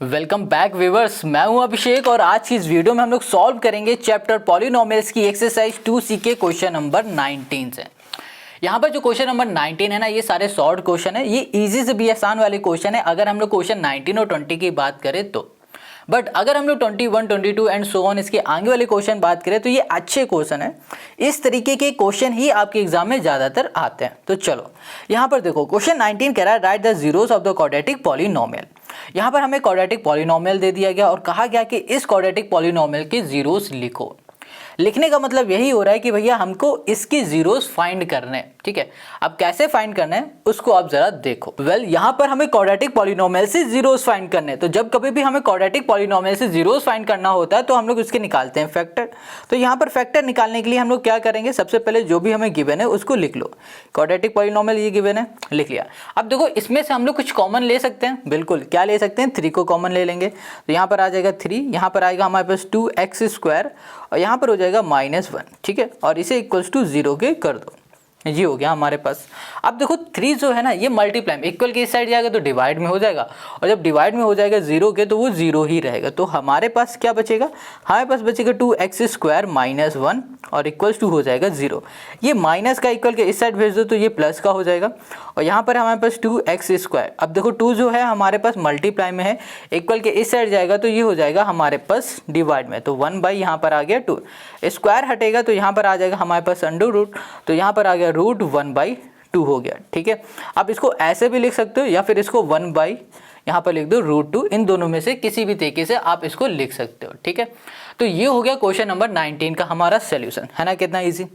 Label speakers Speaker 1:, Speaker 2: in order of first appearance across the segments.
Speaker 1: Welcome back viewers, मैं हूं अभिषेक और आज की इस वीडियो में हम लोग सॉल्व करेंगे चैप्टर पॉलिनोमियल्स की एक्सरसाइज 2C के क्वेश्चन नंबर 19 से। यहाँ पर जो क्वेश्चन नंबर 19 है ना, ये सारे शॉर्ट क्वेश्चन है, ये इजी से भी आसान वाले क्वेश्चन है अगर हम लोग क्वेश्चन 19 और 20 की बात करें तो। बट अगर हम लोग 21, 22 एंड सो ऑन इसके आगे वाले क्वेश्चन बात करें तो ये अच्छे क्वेश्चन है। इस तरीके के क्वेश्चन ही आपके एग्जाम में ज़्यादातर आते हैं। तो चलो यहाँ पर देखो, क्वेश्चन 19 कह रहा है right the zeroes of the quadratic polynomial. यहाँ पर हमें क्वाड्रेटिक पॉलिनोमियल दे दिया गया और कहा गया कि इस क्वाड्रेटिक पॉलिनोमियल के जीरोस लिखो। लिखने का मतलब यही हो रहा है कि भैया हमको इसकी जीरोस फाइंड करने हैं, ठीक है। अब कैसे फाइंड करना है उसको आप जरा देखो। यहाँ पर हमें क्वाड्रेटिक पॉलिनोमियल से जीरोस फाइंड करने हैं। तो जब कभी भी हमें क्वाड्रेटिक पॉलिनोमियल से जीरोस फाइंड करना होता है तो हम लोग उसके निकालते हैं फैक्टर। तो यहाँ पर फैक्टर निकालने के लिए हम लोग क्या करेंगे, सबसे पहले जो भी हमें गिवन है उसको लिख लो। क्वाड्रेटिक पॉलिनोमियल ये गिवन है, लिख लिया। अब देखो इसमें से हम लोग कुछ कॉमन ले सकते हैं, बिल्कुल। क्या ले सकते हैं, 3 को कॉमन ले लेंगे। तो यहाँ पर आ जाएगा 3, यहाँ पर आएगा हमारे पास 2x² और यहाँ पर हो जाएगा -1, ठीक है। और इसे इक्वल्स टू 0 के कर दो, ये हो गया हमारे पास। अब देखो 3 जो है ना, ये मल्टीप्लाई में इक्वल के इस साइड जाएगा तो डिवाइड में हो जाएगा, और जब डिवाइड में हो जाएगा 0 के तो वो 0 ही रहेगा। तो हमारे पास क्या बचेगा, हमारे पास बचेगा 2x² -1 और इक्वल्स टू हो जाएगा 0। ये माइनस का इक्वल के इस साइड भेज दो तो ये प्लस का हो जाएगा, और यहाँ पर हमारे पास 2x²। अब देखो 2 जो है हमारे पास मल्टीप्लाई में है, इक्वल के इस साइड जाएगा तो ये हो जाएगा हमारे पास डिवाइड में। तो 1 यहाँ पर आ गया 2, स्क्वायर हटेगा तो यहाँ पर आ जाएगा हमारे पास √, तो यहाँ पर आ गया √1/2 हो गया, ठीक है। अब इसको ऐसे भी लिख सकते हो या फिर इसको 1 यहाँ पर लिख दो √2, इन दोनों में से किसी भी तरीके से आप इसको लिख सकते हो, ठीक है। तो ये हो गया क्वेश्चन नंबर 19 का हमारा सोल्यूशन, है ना, कितना इजी।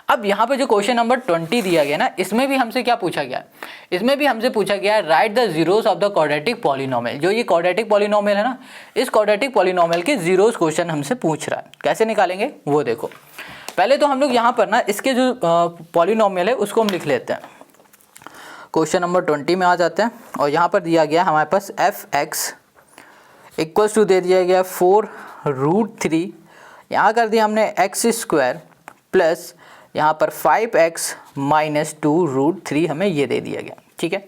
Speaker 1: अब यहाँ पे जो क्वेश्चन नंबर 20 दिया गया ना, इसमें भी हमसे क्या पूछा गया, इसमें भी हमसे पूछा गया है right the zeroes of the quadratic polynomial. जो ये क्वाड्रेटिक पॉलिनोमियल है ना, इस क्वाड्रेटिक पॉलिनोमियल के जीरोस क्वेश्चन हमसे पूछ रहा है। कैसे निकालेंगे वो देखो। पहले तो हम लोग यहाँ पर ना इसके जो पॉलिनोमियल है उसको हम लिख लेते हैं। क्वेश्चन नंबर 20 में आ जाते हैं और यहाँ पर दिया गया हमारे पास fx इक्वल्स टू दे दिया गया 4√3, यहाँ कर दिया हमने x² प्लस यहाँ पर 5x - 2√3 हमें ये दे दिया गया, ठीक है।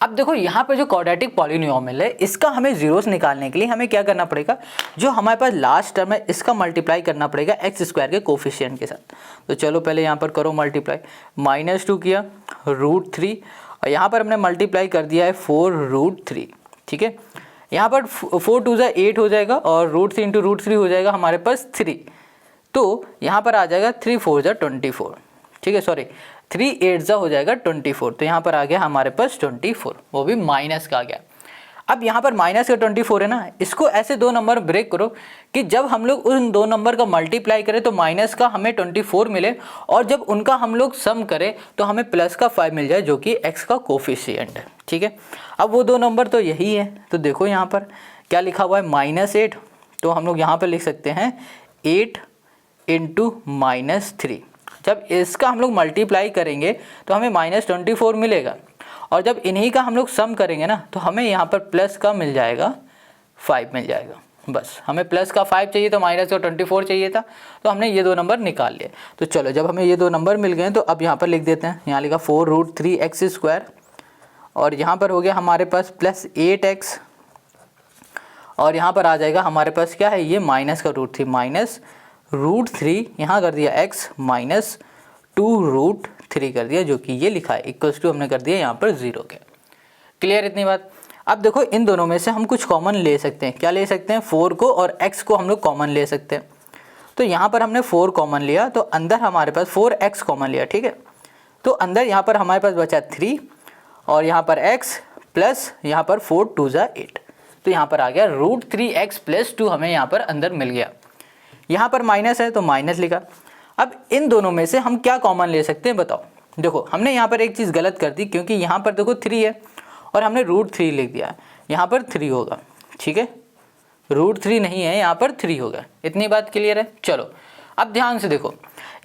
Speaker 1: अब देखो यहाँ पे जो क्वाड्रेटिक पॉलिनोमियल है इसका हमें जीरोस निकालने के लिए हमें क्या करना पड़ेगा, जो हमारे पास लास्ट टर्म है इसका मल्टीप्लाई करना पड़ेगा x² के कोफिशिएंट के साथ। तो चलो पहले यहाँ पर करो मल्टीप्लाई, -2 किया √3 और यहाँ पर हमने मल्टीप्लाई कर दिया है 4√3, ठीक है। यहाँ पर 4 2 8 हो जाएगा और √3 × √3 हो जाएगा हमारे पास 3, तो यहाँ पर आ जाएगा 3 4 24, ठीक है, सॉरी 3 8 हो जाएगा 24, तो यहाँ पर आ गया हमारे पास 24, वो भी माइनस का आ गया। अब यहाँ पर माइनस का 24 है ना, इसको ऐसे 2 नंबर ब्रेक करो कि जब हम लोग उन 2 नंबर का मल्टीप्लाई करें तो माइनस का हमें 24 मिले, और जब उनका हम लोग सम करें तो हमें प्लस का 5 मिल जाए जो कि x का कोफिशिएंट है, ठीक है। अब वो 2 नंबर तो यही है, तो देखो यहाँ पर क्या लिखा हुआ है -8, तो हम लोग यहाँ पर लिख सकते हैं 8 × -3। जब इसका हम लोग मल्टीप्लाई करेंगे तो हमें -24 मिलेगा, और जब इन्हीं का हम लोग सम करेंगे ना तो हमें यहाँ पर प्लस का मिल जाएगा 5 मिल जाएगा। बस हमें प्लस का 5 चाहिए तो माइनस का 24 चाहिए था, तो हमने ये 2 नंबर निकाल लिए। तो चलो जब हमें ये 2 नंबर मिल गए तो अब यहाँ पर लिख देते हैं, यहाँ लिखा 4√3x² और यहाँ पर हो गया हमारे पास +8x, और यहाँ पर आ जाएगा हमारे पास क्या है, ये माइनस का √3 -√3 यहाँ कर दिया x -2√3 कर दिया, जो कि ये लिखा है इक्वल्स टू हमने कर दिया यहाँ पर 0 के। क्लियर इतनी बात। अब देखो इन दोनों में से हम कुछ कॉमन ले सकते हैं। क्या ले सकते हैं, 4 को और x को हम लोग कॉमन ले सकते हैं। तो यहाँ पर हमने 4 कॉमन लिया तो अंदर हमारे पास 4x कॉमन लिया, ठीक है। तो अंदर यहाँ पर हमारे पास बचा 3 और यहाँ पर x प्लस यहाँ पर 4 2 8, तो यहाँ पर आ गया √3x + 2 हमें यहाँ पर अंदर मिल गया। यहाँ पर माइनस है तो माइनस लिखा। अब इन दोनों में से हम क्या कॉमन ले सकते हैं बताओ। देखो हमने यहाँ पर एक चीज़ गलत कर दी, क्योंकि यहाँ पर देखो 3 है और हमने √3 लिख दिया, यहाँ पर 3 होगा, ठीक है। √3 नहीं है, यहाँ पर 3 होगा। इतनी बात क्लियर है। चलो अब ध्यान से देखो,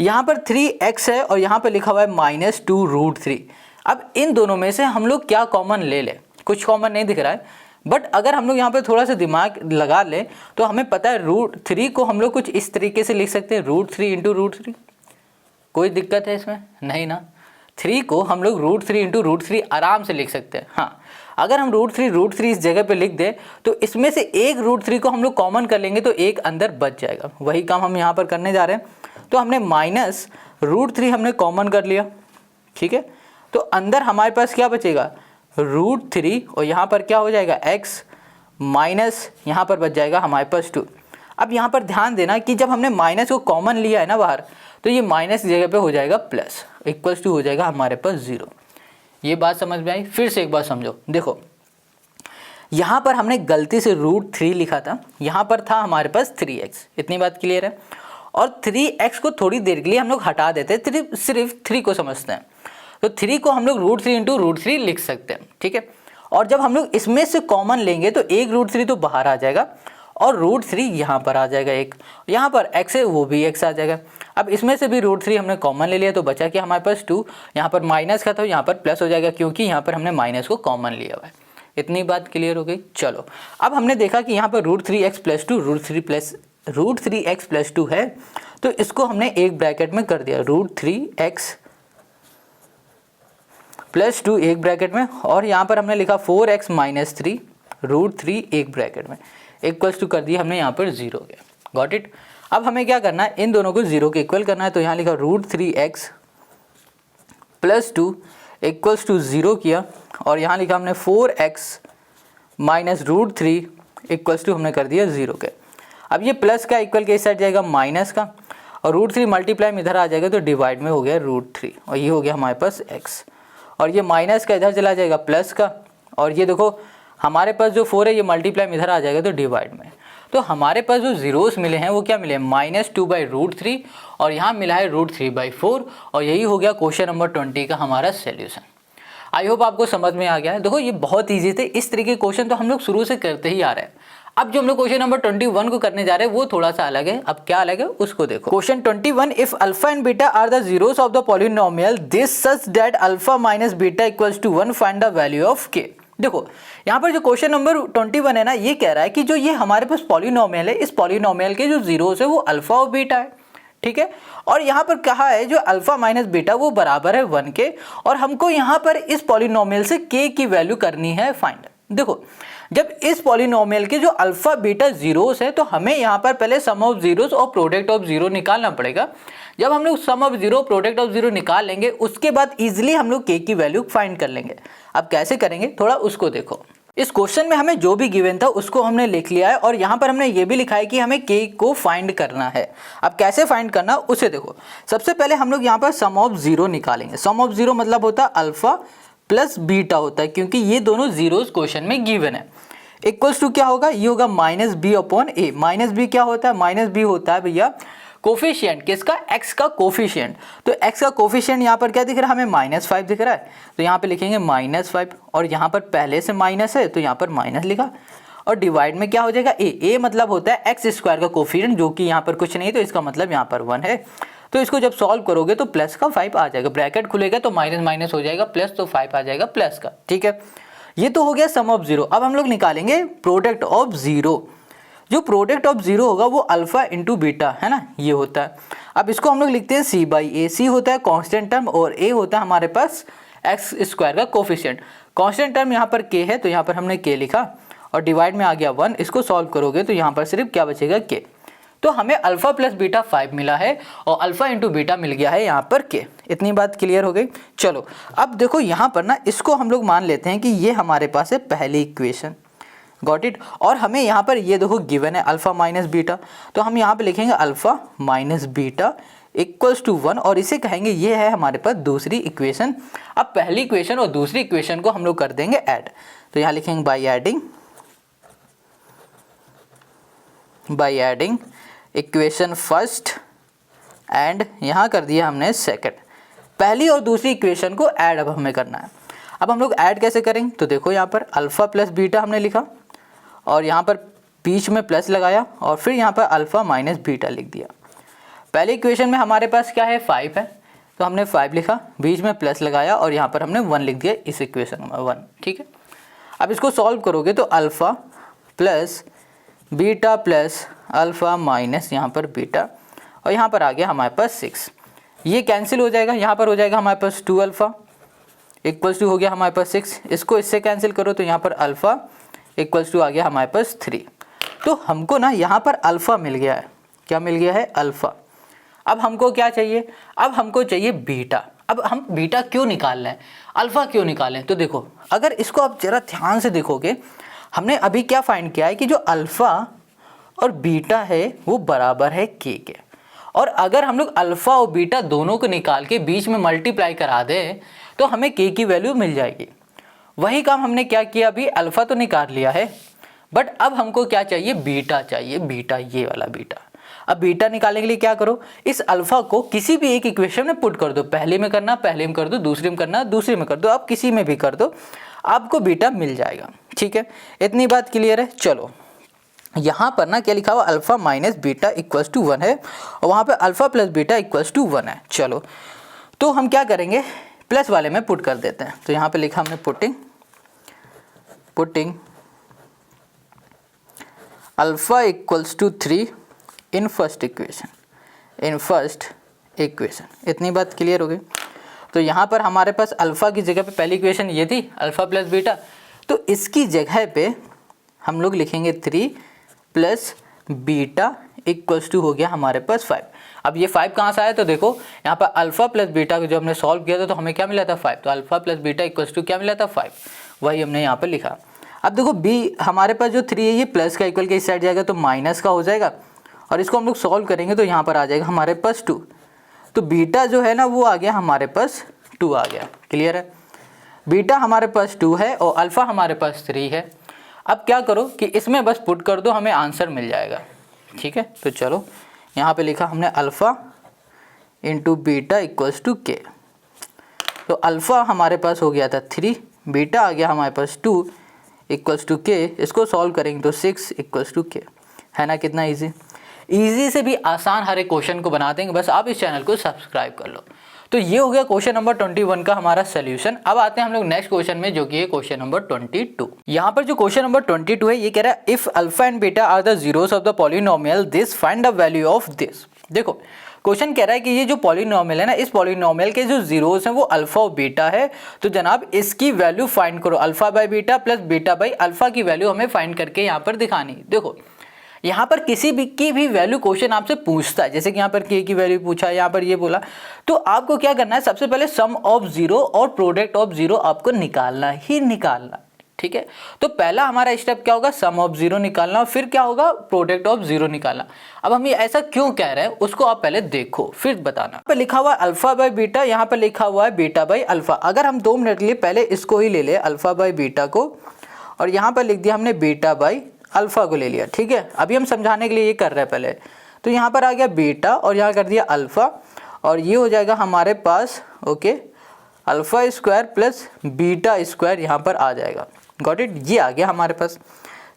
Speaker 1: यहाँ पर 3x है और यहाँ पर लिखा हुआ है -2√3। अब इन दोनों में से हम लोग क्या कॉमन ले लें, कुछ कॉमन नहीं दिख रहा है, बट अगर हम लोग यहाँ पे थोड़ा सा दिमाग लगा लें तो हमें पता है √3 को हम लोग कुछ इस तरीके से लिख सकते हैं, √3 × √3। कोई दिक्कत है इसमें, नहीं ना। 3 को हम लोग √3 × √3 आराम से लिख सकते हैं। हाँ अगर हम रूट थ्री इस जगह पे लिख दें तो इसमें से एक रूट 3 को हम लोग कॉमन कर लेंगे तो एक अंदर बच जाएगा। वही काम हम यहाँ पर करने जा रहे हैं। तो हमने माइनस रूट 3 हमने कॉमन कर लिया, ठीक है। तो अंदर हमारे पास क्या बचेगा, रूट 3 और यहाँ पर क्या हो जाएगा x माइनस यहाँ पर बच जाएगा हमारे पास 2। अब यहाँ पर ध्यान देना कि जब हमने माइनस को कॉमन लिया है ना बाहर, तो ये माइनस की जगह पे हो जाएगा प्लस, इक्वल्स टू हो जाएगा हमारे पास 0। ये बात समझ में आई? फिर से एक बार समझो। देखो यहाँ पर हमने गलती से रूट 3 लिखा था, यहाँ पर था हमारे पास 3x। इतनी बात क्लियर है। और 3x को थोड़ी देर के लिए हम लोग हटा देते हैं, सिर्फ 3 को समझते हैं। तो 3 को हम लोग रूट 3 इंटू रूट 3 लिख सकते हैं, ठीक है। और जब हम लोग इसमें से कॉमन लेंगे तो एक रूट 3 तो बाहर आ जाएगा और रूट 3 यहाँ पर आ जाएगा, एक यहाँ पर x है वो भी x आ जाएगा। अब इसमें से भी रूट 3 हमने कॉमन ले लिया तो बचा कि हमारे पास 2, यहाँ पर माइनस का था यहाँ पर प्लस हो जाएगा क्योंकि यहाँ पर हमने माइनस को कॉमन लिया हुआ है। इतनी बात क्लियर हो गई। चलो अब हमने देखा कि यहाँ पर root 3x plus 2 root 3x plus 2 है, तो इसको हमने एक ब्रैकेट में कर दिया, रूट 3x प्लस 2 एक ब्रैकेट में, और यहाँ पर हमने लिखा 4x माइनस 3 रूट 3 एक ब्रैकेट में, इक्वल्स टू कर दिया हमने यहाँ पर 0 के। Got it. अब हमें क्या करना है, इन दोनों को 0 के इक्वल करना है। तो यहाँ लिखा root 3x plus 2 equals to 0 किया, और यहाँ लिखा हमने 4x minus root 3 equals to हमने कर दिया 0 के। अब ये प्लस का इक्वल के इस साइड जाएगा माइनस का, और रूट 3 मल्टीप्लाई में इधर आ जाएगा तो डिवाइड में हो गया रूट 3, और ये हो गया हमारे पास x। और ये माइनस का इधर चला जाएगा प्लस का, और ये देखो हमारे पास जो 4 है ये मल्टीप्लाई में इधर आ जाएगा तो डिवाइड में। तो हमारे पास जो जीरोस मिले हैं वो क्या मिले, -2/√3 और यहाँ मिला है √3/4, और यही हो गया क्वेश्चन नंबर 20 का हमारा सॉल्यूशन। आई होप आपको समझ में आ गया है। देखो ये बहुत ईजी थे, इस तरीके के क्वेश्चन तो हम लोग शुरू से करते ही आ रहे हैं। अब जो हम लोग क्वेश्चन नंबर 21 को करने जा रहे हैं वो थोड़ा सा अलग है। अब क्या अलग है उसको देखो। Question 21, if alpha and beta are the zeroes of the polynomial this such that alpha minus beta equals to 1, find the value of K. देखो यहाँ पर जो क्वेश्चन नंबर 21 है ना, ये कह रहा है कि जो ये हमारे पास पॉलिनोमियल है, इस पॉलिनोमियल के जो जीरोस है वो अल्फा और बीटा है, ठीक है। और यहाँ पर कहा है जो अल्फा माइनस बीटा वो बराबर है 1 के, और हमको यहाँ पर इस पॉलिनोमियल से के की वैल्यू करनी है फाइंड। देखो जब इस पॉलिनोमियल के जो अल्फा बीटा जीरोस है तो हमें यहाँ पर पहले सम ऑफ जीरोस और प्रोडक्ट ऑफ जीरो निकालना पड़ेगा। जब हम लोग sum of zero product of zero निकाल लेंगे उसके बाद इजीली हम लोग के की वैल्यू फाइंड कर लेंगे। अब कैसे करेंगे थोड़ा उसको देखो। इस क्वेश्चन में हमें जो भी गिवन था उसको हमने लिख लिया है, और यहाँ पर हमने ये भी लिखा है कि हमें के को फाइंड करना है। अब कैसे फाइंड करना उसे देखो। सबसे पहले हम लोग यहाँ पर सम ऑफ जीरो निकालेंगे। सम ऑफ जीरो मतलब होता है अल्फा प्लस बीटा होता है, क्योंकि ये दोनों जीरोस क्वेश्चन में गिवन है। इक्वल्स टू क्या होगा, ये होगा -b/a। माइनस बी क्या होता है, माइनस बी होता है भैया कोफिशिएंट, किसका, x का कोफिशिएंट। तो x का कोफिशिएंट यहाँ पर क्या दिख रहा है, हमें -5 दिख रहा है, तो यहाँ पे लिखेंगे -5, और यहाँ पर पहले से माइनस है तो यहाँ पर माइनस लिखा, और डिवाइड में क्या हो जाएगा a मतलब होता है x² का कोफिशिएंट, जो कि यहाँ पर कुछ नहीं, तो इसका मतलब यहाँ पर 1 है। तो इसको जब सॉल्व करोगे तो प्लस का 5 आ जाएगा, ब्रैकेट खुलेगा तो माइनस माइनस हो जाएगा प्लस, तो 5 आ जाएगा प्लस का, ठीक है। ये तो हो गया सम ऑफ जीरो। अब हम लोग निकालेंगे प्रोडक्ट ऑफ जीरो। जो प्रोडक्ट ऑफ जीरो होगा वो अल्फा इंटू बीटा है ना, ये होता है। अब इसको हम लोग लिखते हैं c/a। c होता है कांस्टेंट टर्म और a होता है हमारे पास x² का कोफिशिएंट। कांस्टेंट टर्म यहाँ पर k है तो यहाँ पर हमने k लिखा, और डिवाइड में आ गया 1। इसको सॉल्व करोगे तो यहाँ पर सिर्फ क्या बचेगा, k। तो हमें अल्फा प्लस बीटा 5 मिला है और अल्फा इंटू बीटा मिल गया है यहाँ पर k। इतनी बात क्लियर हो गई। चलो अब देखो यहाँ पर ना, इसको हम लोग मान लेते हैं कि ये हमारे पास है पहली इक्वेशन। Got it. और हमें यहाँ पर ये देखो गिवन है अल्फा माइनस बीटा, तो हम यहाँ पे लिखेंगे alpha minus beta equals to 1, और इसे कहेंगे ये है हमारे पास दूसरी इक्वेशन। अब पहली इक्वेशन और दूसरी इक्वेशन को हम लोग कर देंगे ऐड। तो यहाँ लिखेंगे by adding equation first and यहाँ कर दिया हमने सेकंड। पहली और दूसरी इक्वेशन को ऐड अब हमें करना है। अब हम लोग ऐड कैसे करेंगे, तो देखो यहाँ पर अल्फा प्लस बीटा हमने लिखा, और यहाँ पर बीच में प्लस लगाया, और फिर यहाँ पर अल्फा माइनस बीटा लिख दिया। पहली इक्वेशन में हमारे पास क्या है, 5 है, तो हमने 5 लिखा, बीच में प्लस लगाया, और यहाँ पर हमने 1 लिख दिया इस इक्वेशन में 1, ठीक है। अब इसको सॉल्व करोगे तो alpha plus beta plus alpha minus यहाँ पर बीटा, और यहाँ पर आ गया हमारे पास 6। ये कैंसिल हो जाएगा, यहाँ पर हो जाएगा हमारे पास 2 अल्फा इक्वल्स टू हो गया हमारे पास 6, इसको इससे कैंसिल करो तो यहाँ पर अल्फ़ा इक्वल्स टू आ गया हमारे पास 3। तो हमको ना यहाँ पर अल्फ़ा मिल गया है, क्या मिल गया है? अल्फ़ा। अब हमको क्या चाहिए? अब हमको चाहिए बीटा। अब हम बीटा क्यों निकाल रहे हैं, अल्फ़ा क्यों निकालें? तो देखो, अगर इसको आप ज़रा ध्यान से देखोगे, हमने अभी क्या फाइंड किया है कि जो अल्फ़ा और बीटा है वो बराबर है के के, और अगर हम लोग अल्फ़ा और बीटा दोनों को निकाल के बीच में मल्टीप्लाई करा दें तो हमें के की वैल्यू मिल जाएगी। वही काम हमने क्या किया, अभी अल्फ़ा तो निकाल लिया है, बट अब हमको क्या चाहिए? बीटा चाहिए, बीटा, ये वाला बीटा। अब बीटा निकालने के लिए क्या करो, इस अल्फ़ा को किसी भी एक इक्वेशन में पुट कर दो। पहले में करना पहले में कर दो, दूसरे में करना दूसरे में कर दो, आप किसी में भी कर दो, आपको बीटा मिल जाएगा। ठीक है, इतनी बात क्लियर है। चलो, यहाँ पर ना क्या लिखा हुआ, alpha minus beta equals to 1 है, और वहाँ पे alpha plus beta equals to 1 है। चलो, तो हम क्या करेंगे, प्लस वाले में पुट कर देते हैं। तो यहाँ पे लिखा हमने putting alpha equals to 3 in first equation. इतनी बात क्लियर हो गई। तो यहाँ पर हमारे पास अल्फ़ा की जगह पे पहली इक्वेशन ये थी, अल्फ़ा प्लस बीटा, तो इसकी जगह पे हम लोग लिखेंगे 3 प्लस बीटा इक्वल्स टू हो गया हमारे पास 5। अब ये 5 कहाँ से आया? तो देखो, यहाँ पर अल्फ़ा प्लस बीटा को जो हमने सॉल्व किया था तो हमें क्या मिला था? 5। तो alpha plus beta equals to क्या मिला था? 5। वही हमने यहाँ पर लिखा। अब देखो, बी हमारे पास जो 3 है ये प्लस का इक्वल के इस साइड जाएगा तो माइनस का हो जाएगा, और इसको हम लोग सॉल्व करेंगे तो यहाँ पर आ जाएगा हमारे पास 2। तो बीटा जो है ना वो आ गया हमारे पास 2 आ गया। क्लियर है? बीटा हमारे पास 2 है और अल्फ़ा हमारे पास 3 है। अब क्या करो कि इसमें बस पुट कर दो, हमें आंसर मिल जाएगा। ठीक है, तो चलो यहाँ पे लिखा हमने alpha into beta equals to K. तो अल्फ़ा हमारे पास हो गया था 3, बीटा आ गया हमारे पास 2 इक्वल्स टू के। इसको सॉल्व करेंगे तो 6 इक्वल्स टू के। है ना कितना ईजी से भी आसान हर एक क्वेश्चन को बना देंगे, बस आप इस चैनल को सब्सक्राइब कर लो। तो ये हो गया क्वेश्चन नंबर 21 का हमारा सोल्यूशन। अब आते हैं हम लोग नेक्स्ट क्वेश्चन में, जो कि है क्वेश्चन नंबर 22। यहाँ पर जो क्वेश्चन नंबर 22 है ये कह रहा है if alpha and beta are the zeroes of the polynomial this find the value of this. देखो, क्वेश्चन कह रहा है कि ये जो पॉलिनोमियल है ना, इस पॉलिनोमियल के जो जीरोस हैं वो अल्फा और बीटा है, तो जनाब इसकी वैल्यू फाइंड करो। Alpha by beta plus beta by alpha की वैल्यू हमें फाइंड करके यहाँ पर दिखानी। देखो, यहाँ पर किसी भी की भी वैल्यू क्वेश्चन आपसे पूछता है, जैसे कि यहाँ पर के की वैल्यू पूछा है, यहाँ पर ये बोला, तो आपको क्या करना है, सबसे पहले सम ऑफ जीरो और प्रोडक्ट ऑफ जीरो आपको निकालना ही निकालना। ठीक है, तो पहला हमारा स्टेप क्या होगा, सम ऑफ जीरो निकालना, फिर क्या होगा, प्रोडक्ट ऑफ जीरो निकालना। अब हम ये ऐसा क्यों कह रहे हैं उसको आप पहले देखो फिर बताना। यहाँ पर लिखा हुआ है अल्फा बाई बीटा, यहाँ पर लिखा हुआ है बीटा बाई अल्फा। अगर हम 2 मिनट के लिए पहले इसको ही ले ले, अल्फा बाई बीटा को, और यहाँ पर लिख दिया हमने बीटा बाई अल्फा को ले लिया। ठीक है, अभी हम समझाने के लिए ये कर रहे हैं पहले। तो यहाँ पर आ गया बीटा और यहाँ कर दिया अल्फा, और ये हो जाएगा हमारे पास okay alpha square plus beta square यहाँ पर आ जाएगा। Got it? ये आ गया हमारे पास,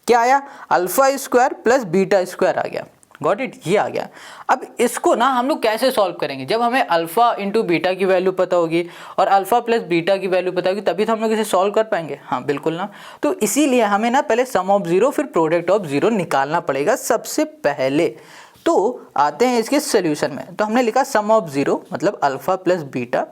Speaker 1: क्या आया, alpha square plus beta square आ गया। Got it? ये आ गया। अब इसको ना हम लोग कैसे सॉल्व करेंगे, जब हमें अल्फा इंटू बीटा की वैल्यू पता होगी और अल्फा प्लस बीटा की वैल्यू पता होगी, तभी तो हम लोग इसे सॉल्व कर पाएंगे। हाँ बिल्कुल ना, तो इसीलिए हमें ना पहले सम ऑफ जीरो फिर प्रोडक्ट ऑफ जीरो निकालना पड़ेगा सबसे पहले। तो आते हैं इसके सोल्यूशन में। तो हमने लिखा सम ऑफ जीरो मतलब alpha plus beta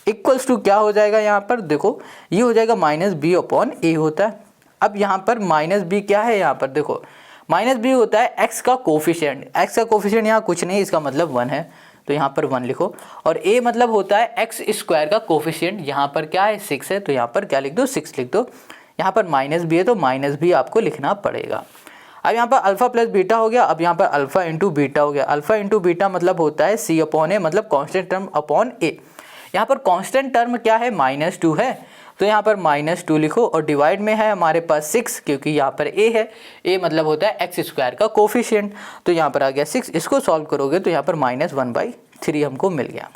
Speaker 1: equals to क्या हो जाएगा, यहाँ पर देखो ये हो जाएगा माइनस बी अपॉन ए होता है। अब यहाँ पर माइनस बी क्या है, यहाँ पर देखो माइनस बी होता है एक्स का कोफिशिएंट। एक्स का कोफिशिएंट यहाँ कुछ नहीं, इसका मतलब 1 है, तो यहाँ पर 1 लिखो। और ए मतलब होता है एक्स स्क्वायर का कोफिशिएंट, यहाँ पर क्या है 6 है, तो यहाँ पर क्या लिख दो 6 लिख दो। यहाँ पर माइनस बी है तो माइनस बी आपको लिखना पड़ेगा। अब यहाँ पर अल्फा प्लस बीटा हो गया, अब यहाँ पर अल्फा इंटू बीटा हो गया। अल्फा इंटू बीटा मतलब होता है सी अपॉन ए, मतलब कॉन्स्टेंट टर्म अपॉन ए। यहाँ पर कांस्टेंट टर्म क्या है, -2 है, तो यहाँ पर -2 लिखो, और डिवाइड में है हमारे पास 6 क्योंकि यहाँ पर a है। a मतलब होता है एक्स स्क्वायर का कोफिशिएंट, तो यहाँ पर आ गया 6। इसको सॉल्व करोगे तो यहाँ पर -1/3 हमको मिल गया।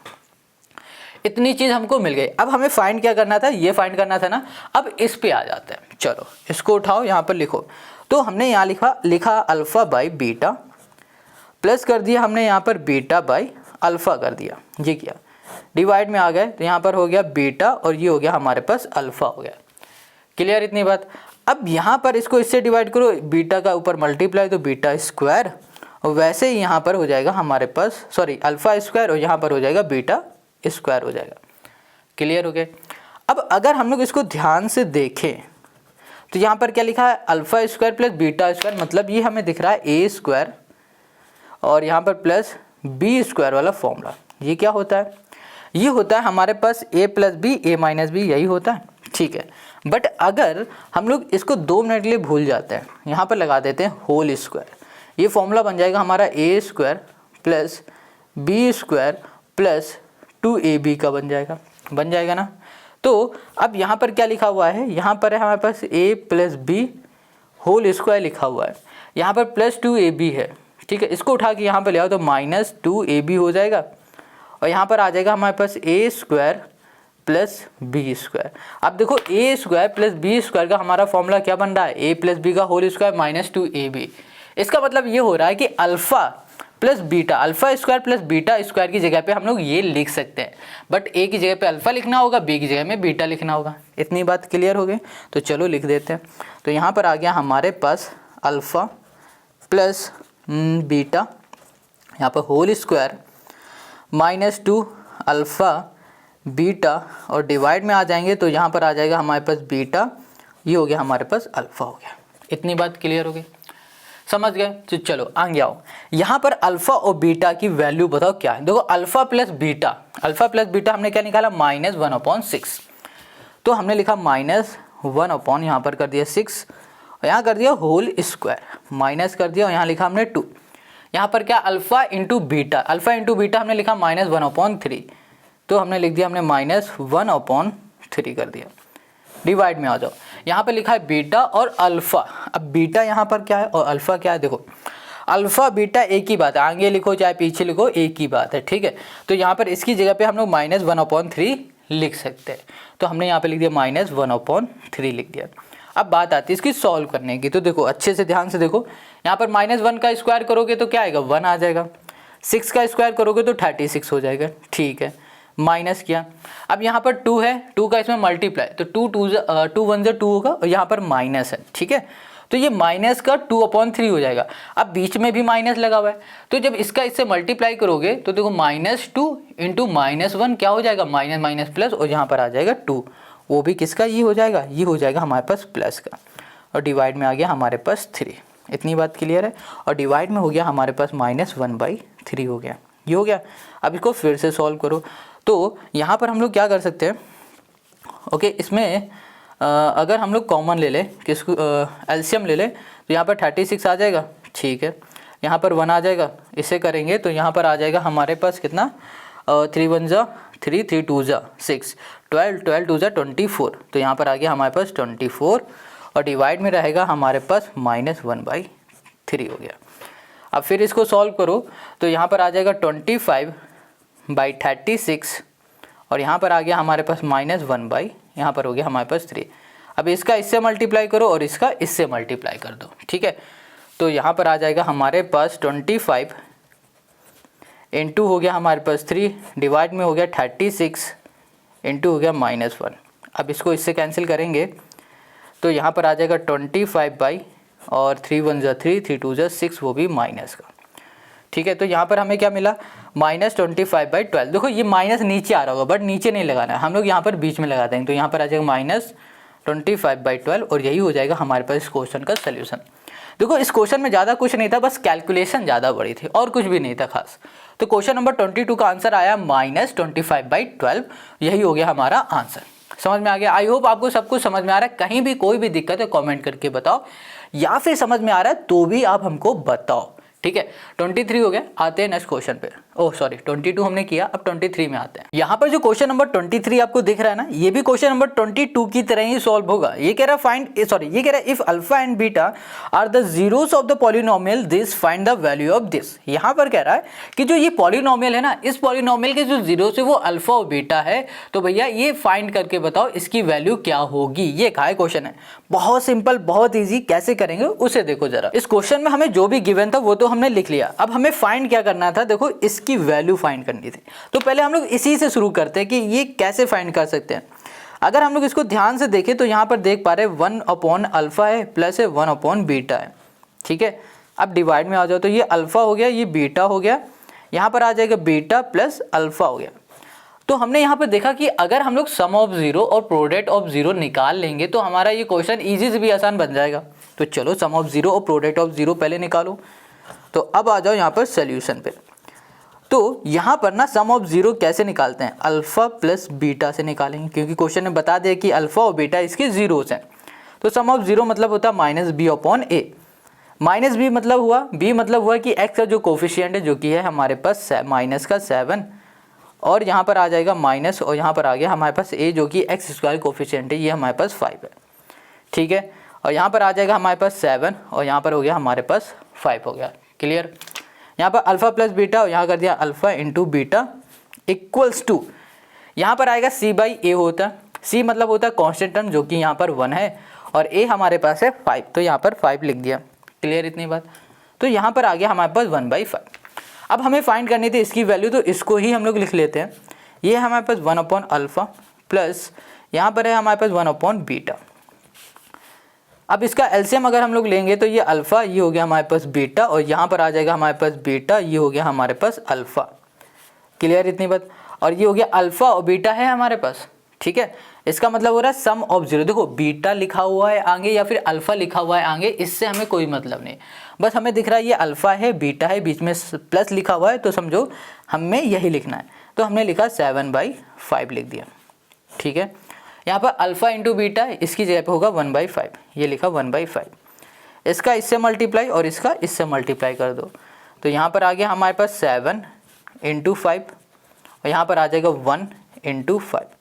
Speaker 1: इतनी चीज़ हमको मिल गई। अब हमें फाइंड क्या करना था, ये फाइंड करना था ना। अब इस पे आ जाते हैं, चलो इसको उठाओ, यहाँ पर लिखो। तो हमने यहाँ लिखा अल्फा बाई बीटा प्लस कर दिया हमने यहाँ पर बीटा बाई अल्फा कर दिया, ये किया। डिवाइड में आ गए तो यहाँ पर हो गया बीटा और ये हो गया हमारे पास अल्फा हो गया। क्लियर इतनी बात? अब यहाँ पर इसको इससे डिवाइड करो, बीटा का ऊपर मल्टीप्लाई तो बीटा स्क्वायर, और वैसे ही यहाँ पर हो जाएगा हमारे पास अल्फा स्क्वायर, और यहाँ पर हो जाएगा बीटा स्क्वायर हो जाएगा। क्लियर हो गया? अब अगर हम लोग इसको ध्यान से देखें तो यहाँ पर क्या लिखा है, alpha square plus beta square, मतलब ये हमें दिख रहा है ए स्क्वायर और यहाँ पर प्लस बी स्क्वायर वाला फॉर्मूला। ये क्या होता है, ये होता है हमारे पास ए प्लस बी, ए माइनस बी, यही होता है, ठीक है। बट अगर हम लोग इसको 2 मिनट के लिए भूल जाते हैं, यहाँ पर लगा देते हैं होल स्क्वायर, ये फॉर्मूला बन जाएगा हमारा A square plus B square plus 2ab का बन जाएगा ना। तो अब यहाँ पर क्या लिखा हुआ है, यहाँ पर है हमारे पास a plus B whole square लिखा हुआ है, यहाँ पर प्लस 2ab है, ठीक है। इसको उठा के यहाँ पर ले आओ तो माइनस 2ab हो जाएगा और यहाँ पर आ जाएगा हमारे पास a square plus B square. अब देखो a square plus B square का हमारा फॉर्मूला क्या बन रहा है, a प्लस बी का होल स्क्वायर माइनस 2ab। इसका मतलब ये हो रहा है कि alpha plus beta, alpha square plus beta square की जगह पे हम लोग ये लिख सकते हैं, बट ए की जगह पे अल्फा लिखना होगा, बी की जगह में बीटा लिखना होगा। इतनी बात क्लियर हो गई, तो चलो लिख देते हैं। तो यहाँ पर आ गया हमारे पास अल्फ़ा प्लस बीटा, यहाँ पर whole square minus 2 alpha beta और डिवाइड में आ जाएंगे तो यहाँ पर आ जाएगा हमारे पास बीटा, ये हो गया हमारे पास अल्फ़ा हो गया। इतनी बात क्लियर हो गई, समझ गए। तो चलो आगे आओ, यहाँ पर अल्फ़ा और बीटा की वैल्यू बताओ क्या है। देखो अल्फ़ा प्लस बीटा हमने क्या निकाला, -1/6। तो हमने लिखा -1 यहाँ पर कर दिया 6 और यहाँ कर दिया होल स्क्वायर, माइनस कर दिया और यहाँ लिखा हमने 2। यहाँ पर क्या अल्फ़ा इंटू बीटा हमने लिखा -1/3, तो हमने लिख दिया हमने -1/3 कर दिया। डिवाइड में आ जाओ, यहाँ पे लिखा है बीटा और अल्फ़ा। अब बीटा यहाँ पर क्या है और अल्फ़ा क्या है, देखो अल्फ़ा बीटा एक ही बात है, आगे लिखो चाहे पीछे लिखो एक ही बात है, ठीक है। तो यहाँ पर इसकी जगह पे हम लोग -1/3 लिख सकते हैं, तो हमने यहाँ पे लिख दिया -1/3 लिख दिया। अब बात आती है इसकी सॉल्व करने की, तो देखो अच्छे से ध्यान से देखो, यहाँ पर -1 का स्क्वायर करोगे तो क्या आएगा, 1 आ जाएगा, 6 का स्क्वायर करोगे तो 36 हो जाएगा, ठीक है। माइनस किया, अब यहाँ पर 2 है, 2 का इसमें मल्टीप्लाई, तो 2 1 2 होगा और यहाँ पर माइनस है, ठीक है। तो ये माइनस का 2/3 हो जाएगा। अब बीच में भी माइनस लगा हुआ है, तो जब इसका इससे मल्टीप्लाई करोगे तो देखो -2 इंटू -1 क्या हो जाएगा, माइनस माइनस प्लस और यहाँ पर आ जाएगा 2, वो भी किसका, ये हो जाएगा, ये हो जाएगा हमारे पास प्लस का, और डिवाइड में आ गया हमारे पास 3। इतनी बात क्लियर है। और डिवाइड में हो गया हमारे पास -1/3 हो गया, ये हो गया। अब इसको फिर से सॉल्व करो, तो यहाँ पर हम लोग क्या कर सकते हैं, ओके, इसमें अगर हम लोग कॉमन ले लें, किसको एलसीएम ले लें, तो यहाँ पर 36 आ जाएगा, ठीक है। यहाँ पर 1 आ जाएगा, इसे करेंगे तो यहाँ पर आ जाएगा हमारे पास कितना, 3 1 जा 3, 3 2 जा 6, 12 12 2 जा 24, तो यहाँ पर आ गया हमारे पास 24 और डिवाइड में रहेगा हमारे पास -1/3 हो गया। अब फिर इसको सॉल्व करो तो यहाँ पर आ जाएगा 25/36 और यहाँ पर आ गया हमारे पास -1 यहाँ पर हो गया हमारे पास 3। अब इसका इससे मल्टीप्लाई करो और इसका इससे मल्टीप्लाई कर दो, ठीक है। तो यहाँ पर आ जाएगा हमारे पास 25 इंटू हो गया हमारे पास 3, डिवाइड में हो गया 36 इंटू हो गया -1। अब इसको इससे कैंसिल करेंगे तो यहाँ पर आ जाएगा 25 और 3 1 जा 3, 3 2 जा 6, वो भी माइनस का, ठीक है। तो यहाँ पर हमें क्या मिला, -25/12। देखो ये माइनस नीचे आ रहा होगा बट नीचे नहीं लगाना है, हम लोग यहाँ पर बीच में लगा देंगे, तो यहाँ पर आ जाएगा -25/12 और यही हो जाएगा हमारे पास इस क्वेश्चन का सल्यूशन। देखो इस क्वेश्चन में ज़्यादा कुछ नहीं था, बस कैलकुलेशन ज़्यादा बड़ी थी और कुछ भी नहीं था खास। तो क्वेश्चन नंबर 22 का आंसर आया -25/12, यही हो गया हमारा आंसर। समझ में आ गया। आई होप आपको सब कुछ समझ में आ रहा है। कहीं भी कोई भी दिक्कत है कमेंट करके बताओ, या फिर समझ में आ रहा है तो भी आप हमको बताओ, ठीक है। 23 हो गया, आते हैं नेक्स्ट क्वेश्चन पे। ओह सॉरी 22 हमने किया, अब 23 में आते हैं। यहाँ पर जो क्वेश्चन नंबर 23 आपको दिख रहा है ना, ये भी क्वेश्चन नंबर 22 की तरह ही सॉल्व होगा। ये कह रहा है ये कह रहा है if alpha and beta are the zeroes of the polynomial this find the value of this. यहाँ पर कह रहा है कि जो ये पॉलिनोमियल है ना, इस पॉलिनोमियल के जो जीरोस है वो अल्फा और बीटा है, तो भैया ये फाइंड करके बताओ इसकी वैल्यू क्या होगी। ये कहा है क्वेश्चन है, बहुत सिंपल बहुत ईजी। कैसे करेंगे उसे देखो जरा। इस क्वेश्चन में हमें जो भी गिवन था वो तो हमने लिख लिया, अब हमें फाइंड क्या करना था, देखो इसकी वैल्यू फाइंड करनी थी। तो पहले हम लोग इसी से शुरू करते हैं कि ये कैसे फाइंड कर सकते हैं। अगर हम लोग इसको ध्यान से देखें तो यहाँ पर देख पा रहे 1/अल्फा है प्लस है 1/बीटा है, ठीक है। अब डिवाइड में आ जाओ तो ये अल्फा हो गया, ये बीटा हो गया, यहाँ पर आ जाएगा बीटा प्लस अल्फा हो गया। तो हमने यहाँ पर देखा कि अगर हम लोग सम ऑफ जीरो और प्रोडक्ट ऑफ जीरो निकाल लेंगे तो हमारा ये क्वेश्चन ईजी से भी आसान बन जाएगा। तो चलो सम ऑफ जीरो और प्रोडक्ट ऑफ जीरो पहले निकालो। तो अब आ जाओ यहाँ पर सोल्यूशन पे। तो यहाँ पर ना सम ऑफ जीरो कैसे निकालते हैं, अल्फा प्लस बीटा से निकालेंगे, क्योंकि क्वेश्चन ने बता दिया कि अल्फा और बीटा इसके जीरोस हैं। तो सम ऑफ जीरो मतलब होता है माइनस बी अपॉन ए। माइनस बी मतलब हुआ, बी मतलब हुआ कि एक्स का जो कोफिशिएंट है जो कि है हमारे पास माइनस का 7, और यहाँ पर आ जाएगा माइनस, और यहाँ पर आ गया हमारे पास ए जो कि एक्स स्क्वायर कोफिशिएंट है, ये हमारे पास 5 है। ठीक है, और यहाँ पर आ जाएगा हमारे पास 7, और यहाँ पर हो गया हमारे पास 5 हो गया। क्लियर। यहाँ पर अल्फा प्लस बीटा, और यहाँ कर दिया alpha into beta equals to, यहाँ पर आएगा सी बाई ए होता है। सी मतलब होता है कॉन्स्टेंट टर्म जो कि यहाँ पर 1 है, और ए हमारे पास है 5, तो यहाँ पर 5 लिख दिया। क्लियर इतनी बात। तो यहाँ पर आ गया हमारे पास 1/5। अब हमें फाइंड करनी थी इसकी वैल्यू, तो इसको ही हम लोग लिख लेते हैं। ये है हमारे पास 1 अपॉन अल्फा प्लस यहाँ पर है हमारे पास 1 अपॉन बीटा। अब इसका एलसीएम अगर हम लोग लेंगे तो ये अल्फ़ा, ये हो गया हमारे पास बीटा, और यहाँ पर आ जाएगा हमारे पास बीटा, ये हो गया हमारे पास अल्फ़ा। क्लियर इतनी बात। और ये हो गया अल्फ़ा और बीटा है हमारे पास। ठीक है, इसका मतलब हो रहा है सम ऑफ जीरो। देखो बीटा लिखा हुआ है आगे या फिर अल्फ़ा लिखा हुआ है आगे, इससे हमें कोई मतलब नहीं, बस हमें दिख रहा है ये अल्फ़ा है, बीटा है, बीच में प्लस लिखा हुआ है, तो समझो हमें यही लिखना है। तो हमने लिखा 7/5 लिख दिया। ठीक है, यहाँ पर अल्फ़ा इंटू बीटा इसकी जगह पे होगा 1/5, ये लिखा 1/5। इसका इससे मल्टीप्लाई और इसका इससे मल्टीप्लाई कर दो, तो यहाँ पर आ गया हमारे पास 7 इंटू 5, और यहाँ पर आ जाएगा 1 इंटू 5।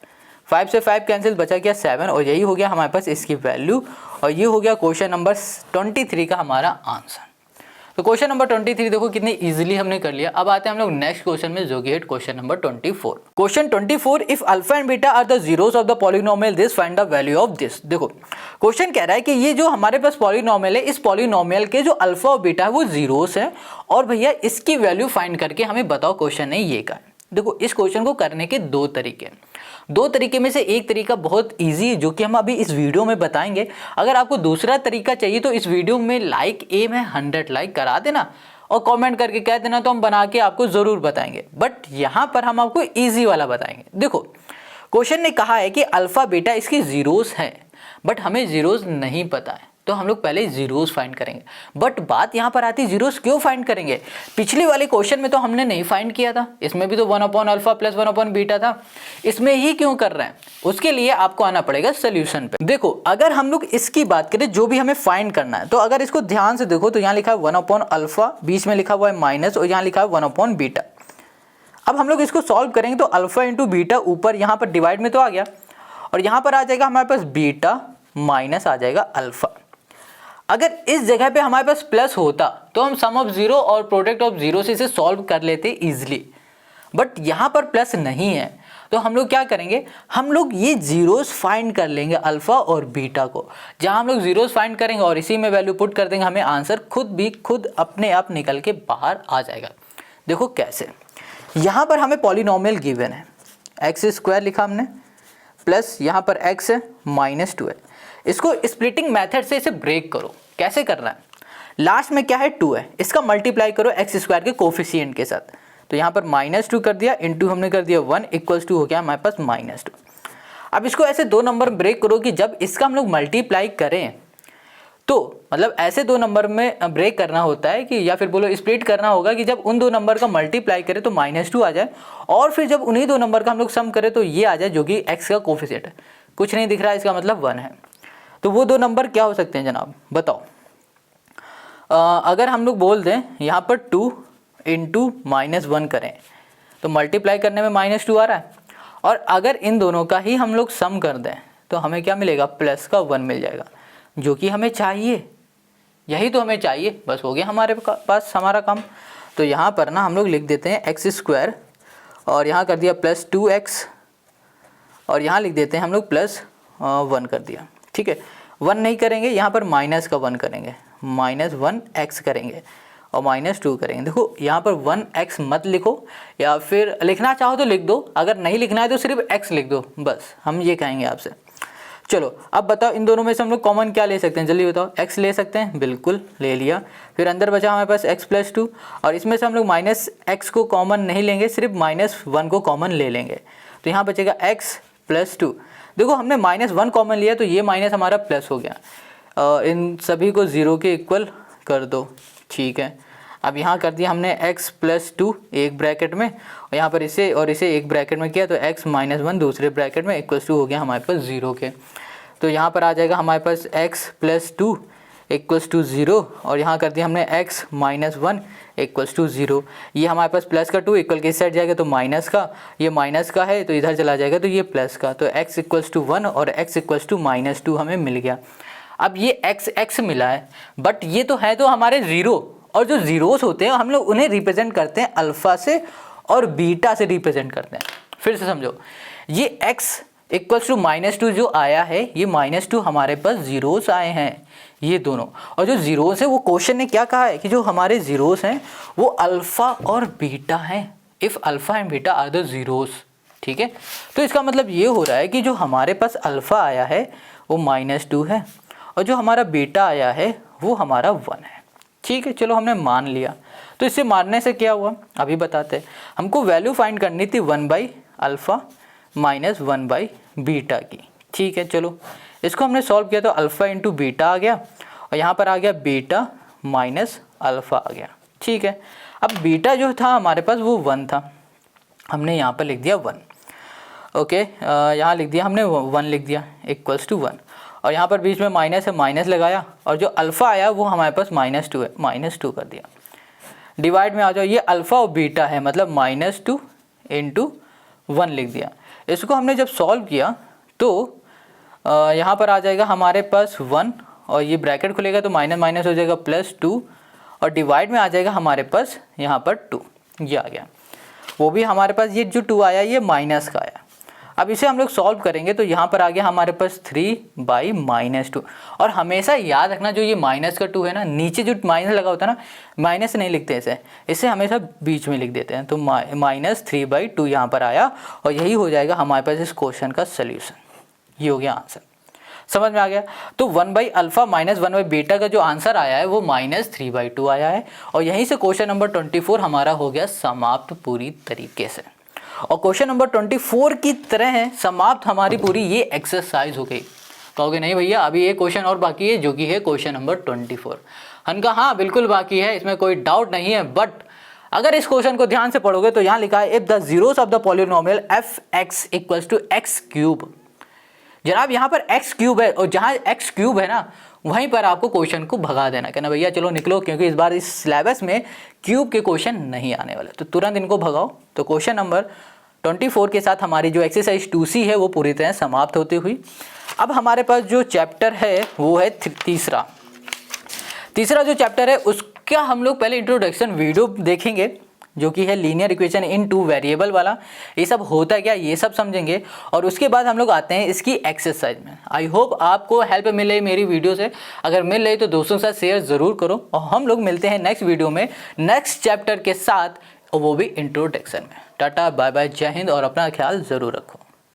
Speaker 1: 5 से 5 कैंसिल, बचा गया 7, और यही हो गया हमारे पास इसकी वैल्यू। और ये हो गया क्वेश्चन नंबर 23 का हमारा आंसर। तो क्वेश्चन नंबर 23 देखो कितनी इजीली हमने कर लिया। अब आते हैं हम लोग नेक्स्ट क्वेश्चन में जो कि है question number 24। Question 24, if alpha and beta are the zeroes of the polynomial this find the value of this. देखो क्वेश्चन कह रहा है कि ये जो हमारे पास पॉलिनोमियल है, इस पॉलिनोमियल के जो अल्फा और बीटा है वो जीरोस है, और भैया इसकी वैल्यू फाइंड करके हमें बताओ। क्वेश्चन है ये का। देखो इस क्वेश्चन को करने के दो तरीके में से एक तरीका बहुत इजी है जो कि हम अभी इस वीडियो में बताएंगे। अगर आपको दूसरा तरीका चाहिए तो इस वीडियो में लाइक एम है 100 लाइक करा देना और कमेंट करके कह देना, तो हम बना के आपको ज़रूर बताएंगे। बट यहाँ पर हम आपको इजी वाला बताएंगे। देखो क्वेश्चन ने कहा है कि अल्फ़ा बीटा इसकी जीरोस है, बट हमें जीरोस नहीं पता है, तो हम लोग पहले जीरोस फाइंड करेंगे। बट बात यहाँ पर आती है जीरोस क्यों फाइंड करेंगे। पिछले वाले क्वेश्चन में तो हमने नहीं फाइंड किया था, इसमें भी तो 1 upon alpha plus 1 upon beta था, इसमें ही क्यों कर रहे हैं। उसके लिए आपको आना पड़ेगा सोल्यूशन पे। देखो अगर हम लोग इसकी बात करें जो भी हमें फाइंड करना है, तो अगर इसको ध्यान से देखो तो यहाँ लिखा है 1 अपॉन अल्फा, बीच में लिखा हुआ है माइनस, और यहाँ लिखा है 1 अपॉन बीटा। अब हम लोग इसको सॉल्व करेंगे तो अल्फा इंटू बीटा ऊपर यहाँ पर डिवाइड में तो आ गया, और यहाँ पर आ जाएगा हमारे पास बीटा माइनस आ जाएगा अल्फा। अगर इस जगह पे हमारे पास प्लस होता तो हम सम ऑफ जीरो और प्रोडक्ट ऑफ जीरो से इसे सॉल्व कर लेते इजीली, बट यहाँ पर प्लस नहीं है, तो हम लोग क्या करेंगे, हम लोग ये जीरोस फाइंड कर लेंगे अल्फा और बीटा को। जहाँ हम लोग जीरोस फाइंड करेंगे और इसी में वैल्यू पुट कर देंगे, हमें आंसर खुद अपने आप निकल के बाहर आ जाएगा। देखो कैसे, यहाँ पर हमें पॉलिनोमियल गिवन है, एक्स स्क्वायर लिखा हमने, प्लस यहाँ पर एक्स है -2 है। इसको स्प्लिटिंग मेथड से इसे ब्रेक करो। कैसे करना है, लास्ट में क्या है 2 है, इसका मल्टीप्लाई करो एक्स स्क्वायर के कोफिशिएंट के साथ। तो यहाँ पर -2 कर दिया, इंटू हमने कर दिया 1 इक्वल्स टू हो गया हमारे पास -2। अब इसको ऐसे दो नंबर ब्रेक करो कि जब इसका हम लोग मल्टीप्लाई करें तो मतलब ऐसे दो नंबर में ब्रेक करना होता है कि, या फिर बोलो स्प्लिट करना होगा कि जब उन दो नंबर का मल्टीप्लाई करें तो -2 आ जाए, और फिर जब उन्हीं दो नंबर का हम लोग सम करें तो ये आ जाए जो कि एक्स का कोफिशिएंट है। कुछ नहीं दिख रहा है, इसका मतलब 1 है। तो वो दो नंबर क्या हो सकते हैं जनाब, बताओ। अगर हम लोग बोल दें यहाँ पर 2 इंटू -1 करें तो मल्टीप्लाई करने में -2 आ रहा है, और अगर इन दोनों का ही हम लोग सम कर दें तो हमें क्या मिलेगा, प्लस का 1 मिल जाएगा, जो कि हमें चाहिए। यही तो हमें चाहिए, बस हो गया हमारे पास हमारा काम। तो यहाँ पर ना हम लोग लिख देते हैं एक्स स्क्वायर, और यहाँ कर दिया प्लस 2x, और यहाँ लिख देते हैं हम लोग प्लस 1 कर दिया। ठीक है, 1 नहीं करेंगे, यहाँ पर माइनस का 1 करेंगे, -1x करेंगे और -2 करेंगे। देखो यहाँ पर 1x मत लिखो, या फिर लिखना चाहो तो लिख दो, अगर नहीं लिखना है तो सिर्फ x लिख दो, बस हम ये कहेंगे आपसे। चलो अब बताओ इन दोनों में से हम लोग कॉमन क्या ले सकते हैं, जल्दी बताओ। x ले सकते हैं, बिल्कुल ले लिया। फिर अंदर बचा हमारे पास x + 2, और इसमें से हम लोग -x को कॉमन नहीं लेंगे, सिर्फ -1 को कॉमन ले लेंगे। तो यहाँ बचेगा x प्लस 2। देखो हमने -1 कॉमन लिया तो ये माइनस हमारा प्लस हो गया। इन सभी को 0 के इक्वल कर दो, ठीक है। अब यहाँ कर दिया हमने x प्लस 2 एक ब्रैकेट में, और यहाँ पर इसे और इसे एक ब्रैकेट में किया तो x माइनस 1 दूसरे ब्रैकेट में इक्वल्स टू हो गया हमारे पास 0 के। तो यहाँ पर आ जाएगा हमारे पास x प्लस 2 इक्वल्स टू 0, और यहाँ कर दिया हमने x माइनस 1 इक्वल्स टू 0। ये हमारे पास प्लस का 2 इक्वल के इस साइड जाएगा तो माइनस का, ये माइनस का है तो इधर चला जाएगा तो ये प्लस का, तो x इक्वल्स टू 1 और x इक्वल्स टू -2 हमें मिल गया। अब ये x मिला है, बट ये तो है तो हमारे 0, और जो ज़ीरोस होते हैं हम लोग उन्हें रिप्रेजेंट करते हैं अल्फ़ा से और बीटा से रिप्रेजेंट करते हैं। फिर से समझो, ये x इक्वल्स टू -2 जो आया है, ये -2 हमारे पास ज़ीरोस आए हैं ये दोनों, और जो ज़ीरोस है वो क्वेश्चन ने क्या कहा है कि जो हमारे ज़ीरोस हैं वो अल्फ़ा और बीटा हैं। If alpha and beta are the zeroes, ठीक है। तो इसका मतलब ये हो रहा है कि जो हमारे पास अल्फ़ा आया है वो -2 है, और जो हमारा बीटा आया है वो हमारा 1 है, ठीक है। चलो हमने मान लिया, तो इससे मानने से क्या हुआ अभी बताते हैं। हमको वैल्यू फाइंड करनी थी 1/α माइनस 1/बीटा की, ठीक है। चलो इसको हमने सॉल्व किया तो अल्फ़ा इंटू बीटा आ गया, और यहाँ पर आ गया बीटा माइनस अल्फ़ा आ गया, ठीक है। अब बीटा जो था हमारे पास वो 1 था, हमने यहाँ पर लिख दिया 1, ओके। यहाँ लिख दिया हमने 1 लिख दिया इक्वल्स टू 1, और यहाँ पर बीच में माइनस है, माइनस लगाया, और जो अल्फ़ा आया वो हमारे पास -2 है, -2 कर दिया। डिवाइड में आ जाओ, ये अल्फ़ा और बीटा है मतलब -2 इंटू 1 लिख दिया। इसको हमने जब सॉल्व किया तो यहाँ पर आ जाएगा हमारे पास 1, और ये ब्रैकेट खुलेगा तो माइनस माइनस हो जाएगा +2, और डिवाइड में आ जाएगा हमारे पास यहाँ पर 2, ये आ गया। वो भी हमारे पास ये जो 2 आया ये माइनस का आया। अब इसे हम लोग सॉल्व करेंगे तो यहाँ पर आ गया हमारे पास 3/-2, और हमेशा याद रखना जो ये माइनस का 2 है ना, नीचे जो माइनस लगा होता है ना, माइनस नहीं लिखते इसे हमेशा बीच में लिख देते हैं। तो -3/2 यहाँ पर आया, और यही हो जाएगा हमारे पास इस क्वेश्चन का सल्यूशन। ये हो गया आंसर, समझ में आ गया। तो 1/α माइनस 1/बीटा का जो आंसर आया है वो -3/2 आया है, और यहीं से क्वेश्चन नंबर 24 हमारा हो गया समाप्त पूरी तरीके से। और क्वेश्चन नंबर 24 की तरह समाप्त हमारी पूरी ये एक्सरसाइज हो गई। कहोगे नहीं भैया अभी ये क्वेश्चन और बाकी है जो कि है क्वेश्चन नंबर 24। हमने कहा हाँ बिल्कुल बाकी है, इसमें कोई डाउट नहीं है, बट अगर इस क्वेश्चन को ध्यान से पढ़ोगे तो यहाँ लिखा है if the zeroes of the polynomial f(x) equals to x³। जनाब यहाँ पर x³ है, और जहाँ x³ है ना वहीं पर आपको क्वेश्चन को भगा देना, कहना भैया चलो निकलो, क्योंकि इस बार इस सिलेबस में क्यूब के क्वेश्चन नहीं आने वाले, तो तुरंत इनको भगाओ। तो क्वेश्चन नंबर 24 के साथ हमारी जो एक्सरसाइज 2C है वो पूरी तरह समाप्त होती हुई। अब हमारे पास जो चैप्टर है वो है तीसरा जो चैप्टर है उसका हम लोग पहले इंट्रोडक्शन वीडियो देखेंगे, जो कि है लीनियर इक्वेशन इन 2 वेरिएबल वाला। ये सब होता है क्या ये सब समझेंगे, और उसके बाद हम लोग आते हैं इसकी एक्सरसाइज में। आई होप आपको हेल्प मिले मेरी वीडियो से, अगर मिल रही तो दोस्तों के साथ शेयर ज़रूर करो, और हम लोग मिलते हैं नेक्स्ट वीडियो में नेक्स्ट चैप्टर के साथ, और वो भी इंट्रोडक्शन में। टाटा बाय बाय, जय हिंद, और अपना ख्याल ज़रूर रखो।